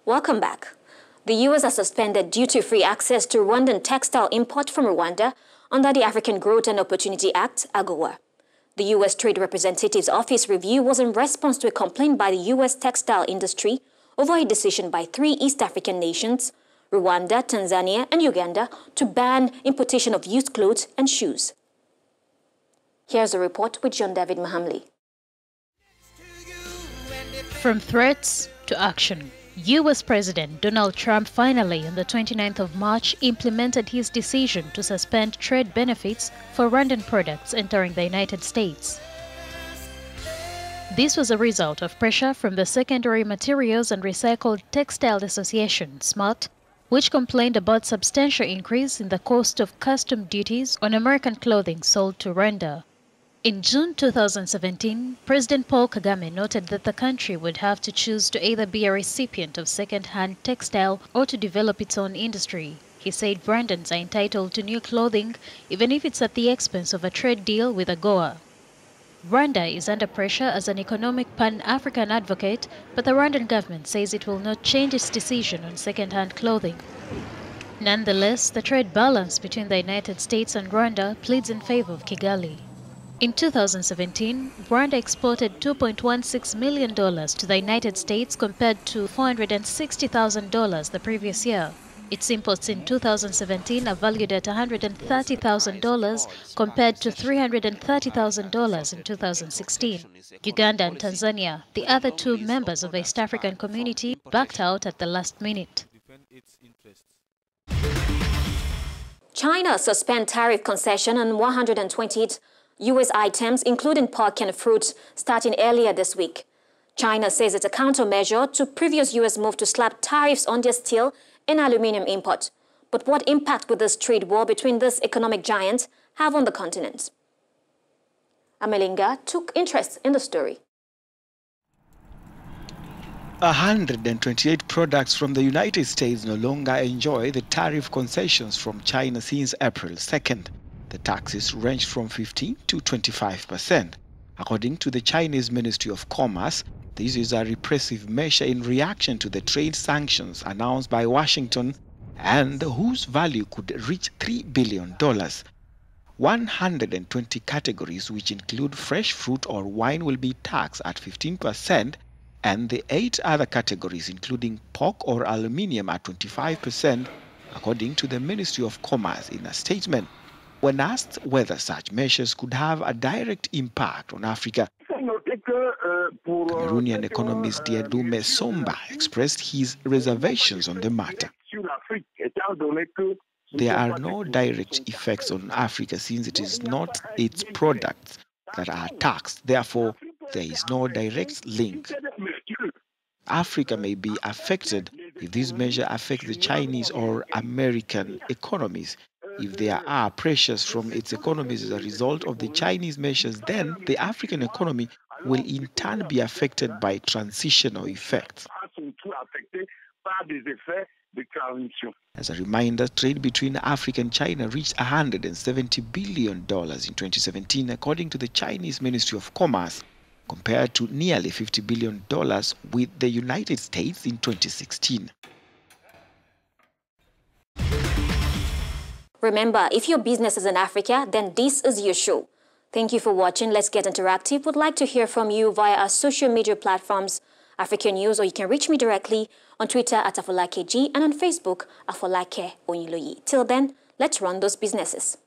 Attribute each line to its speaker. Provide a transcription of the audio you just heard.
Speaker 1: Welcome back. The U.S. has suspended duty-free access to Rwandan textile import from Rwanda under the African Growth and Opportunity Act, Agoa. The U.S. Trade Representative's office review was in response to a complaint by the U.S. textile industry over a decision by 3 East African nations, Rwanda, Tanzania and Uganda, to ban importation of used clothes and shoes. Here's a report with John David Mahamli.
Speaker 2: From threats to action. U.S. President Donald Trump finally, on the 29th of March, implemented his decision to suspend trade benefits for Rwandan products entering the United States. This was a result of pressure from the Secondary Materials and Recycled Textile Association, SMART, which complained about substantial increase in the cost of custom duties on American clothing sold to Rwanda. In June 2017, President Paul Kagame noted that the country would have to choose to either be a recipient of second-hand textile or to develop its own industry. He said Rwandans are entitled to new clothing, even if it's at the expense of a trade deal with Agoa. Rwanda is under pressure as an economic pan-African advocate, but the Rwandan government says it will not change its decision on second-hand clothing. Nonetheless, the trade balance between the United States and Rwanda pleads in favor of Kigali. In 2017, Rwanda exported $2.16 million to the United States compared to $460,000 the previous year. Its imports in 2017 are valued at $130,000 compared to $330,000 in 2016. Uganda and Tanzania, the other 2 members of the East African community, backed out at the last minute.
Speaker 1: China suspended tariff concession on 128 U.S. items, including pork and fruits, starting earlier this week. China says it's a countermeasure to previous U.S. move to slap tariffs on their steel and aluminum import. But what impact would this trade war between this economic giant have on the continent? Amelinga took interest in the story.
Speaker 3: 128 products from the United States no longer enjoy the tariff concessions from China since April 2nd. The taxes ranged from 15 to 25%. According to the Chinese Ministry of Commerce, this is a repressive measure in reaction to the trade sanctions announced by Washington and whose value could reach $3 billion. 120 categories, which include fresh fruit or wine, will be taxed at 15%, and the 8 other categories, including pork or aluminium, at 25%, according to the Ministry of Commerce in a statement. When asked whether such measures could have a direct impact on Africa, Cameroonian economist Diadume Somba expressed his reservations on the matter. There are no direct effects on Africa since it is not its products that are taxed. Therefore, there is no direct link. Africa may be affected if this measure affects the Chinese or American economies. If there are pressures from its economies as a result of the Chinese measures, then the African economy will in turn be affected by transitional effects. As a reminder, trade between Africa and China reached $170 billion in 2017, according to the Chinese Ministry of Commerce, compared to nearly $50 billion with the United States in 2016.
Speaker 1: Remember, if your business is in Africa, then this is your show. Thank you for watching. Let's get interactive. Would like to hear from you via our social media platforms, Africanews, or you can reach me directly on Twitter at AfolakeG and on Facebook, Afolake Onyiloyi. Till then, let's run those businesses.